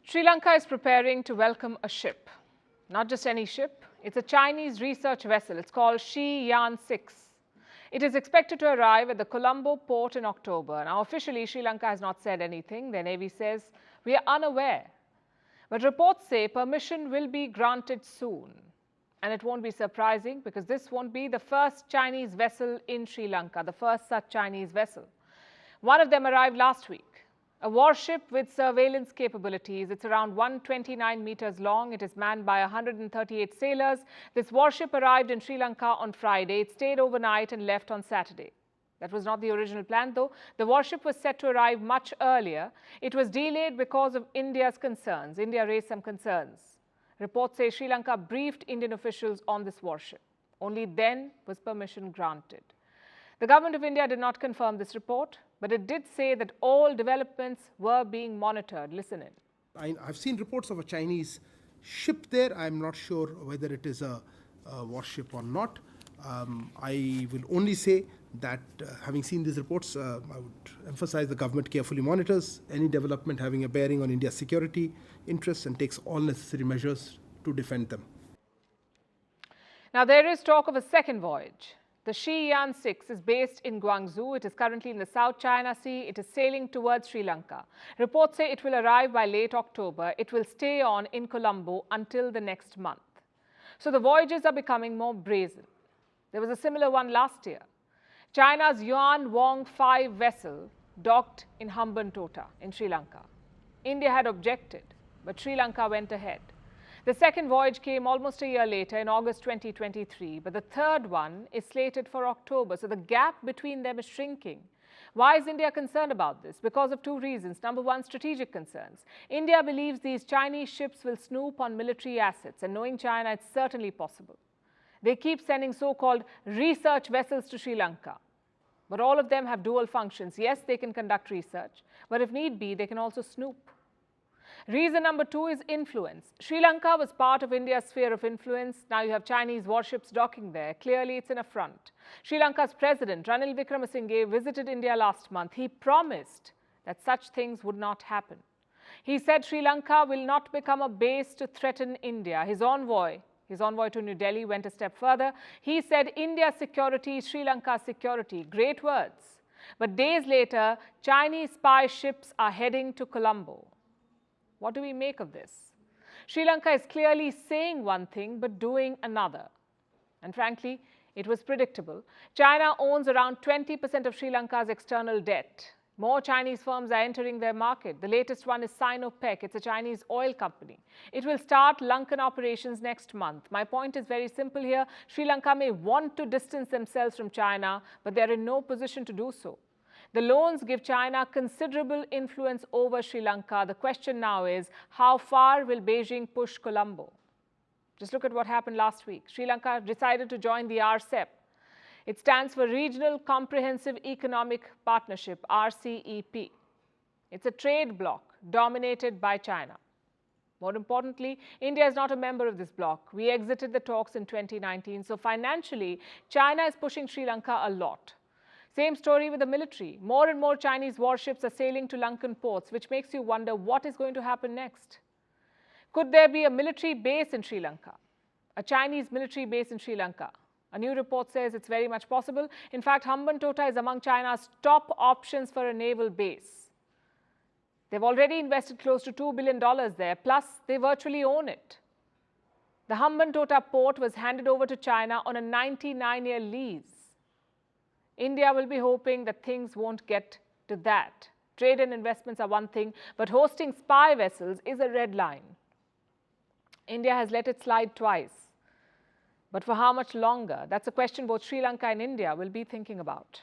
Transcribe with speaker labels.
Speaker 1: Sri Lanka is preparing to welcome a ship. Not just any ship, it's a Chinese research vessel. It's called Shi-Yan-6. It is expected to arrive at the Colombo port in October. Now, officially, Sri Lanka has not said anything. Their Navy says, we are unaware. But reports say permission will be granted soon. And it won't be surprising because this won't be the first Chinese vessel in Sri Lanka, the first such Chinese vessel. One of them arrived last week. A warship with surveillance capabilities. It's around 129 meters long. It is manned by 138 sailors. This warship arrived in Sri Lanka on Friday. It stayed overnight and left on Saturday. That was not the original plan, though. The warship was set to arrive much earlier. It was delayed because of India's concerns. India raised some concerns. Reports say Sri Lanka briefed Indian officials on this warship. Only then was permission granted. The government of India did not confirm this report, but it did say that all developments were being monitored. Listen in.
Speaker 2: I've seen reports of a Chinese ship there. I'm not sure whether it is a warship or not. I will only say that having seen these reports, I would emphasize the government carefully monitors any development having a bearing on India's security interests and takes all necessary measures to defend them.
Speaker 1: Now, there is talk of a second voyage. The Shi-Yan-6 is based in Guangzhou. It is currently in the South China Sea. It is sailing towards Sri Lanka. Reports say it will arrive by late October. It will stay on in Colombo until the next month. So the voyages are becoming more brazen. There was a similar one last year. China's Yuan Wong 5 vessel docked in Hambantota in Sri Lanka. India had objected, but Sri Lanka went ahead. The second voyage came almost a year later in August 2023, but the third one is slated for October, so the gap between them is shrinking. Why is India concerned about this? Because of two reasons. Number one, strategic concerns. India believes these Chinese ships will snoop on military assets, and knowing China, it's certainly possible. They keep sending so-called research vessels to Sri Lanka, but all of them have dual functions. Yes, they can conduct research, but if need be, they can also snoop. Reason number two is influence. Sri Lanka was part of India's sphere of influence. Now you have Chinese warships docking there. Clearly, it's an affront. Sri Lanka's president, Ranil Wickremesinghe, visited India last month. He promised that such things would not happen. He said Sri Lanka will not become a base to threaten India. His envoy to New Delhi went a step further. He said India's security, Sri Lanka's security. Great words. But days later, Chinese spy ships are heading to Colombo. What do we make of this? Sri Lanka is clearly saying one thing but doing another. And frankly, it was predictable. China owns around 20% of Sri Lanka's external debt. More Chinese firms are entering their market. The latest one is Sinopec. It's a Chinese oil company. It will start Lankan operations next month. My point is very simple here. Sri Lanka may want to distance themselves from China, but they're in no position to do so. The loans give China considerable influence over Sri Lanka. The question now is, how far will Beijing push Colombo? Just look at what happened last week. Sri Lanka decided to join the RCEP. It stands for Regional Comprehensive Economic Partnership, RCEP. It's a trade bloc dominated by China. More importantly, India is not a member of this bloc. We exited the talks in 2019, so financially, China is pushing Sri Lanka a lot. Same story with the military. More and more Chinese warships are sailing to Lankan ports, which makes you wonder what is going to happen next. Could there be a military base in Sri Lanka? A Chinese military base in Sri Lanka? A new report says it's very much possible. In fact, Hambantota is among China's top options for a naval base. They've already invested close to $2 billion there, plus they virtually own it. The Hambantota port was handed over to China on a 99-year lease. India will be hoping that things won't get to that. Trade and investments are one thing, but hosting spy vessels is a red line. India has let it slide twice. But for how much longer? That's a question both Sri Lanka and India will be thinking about.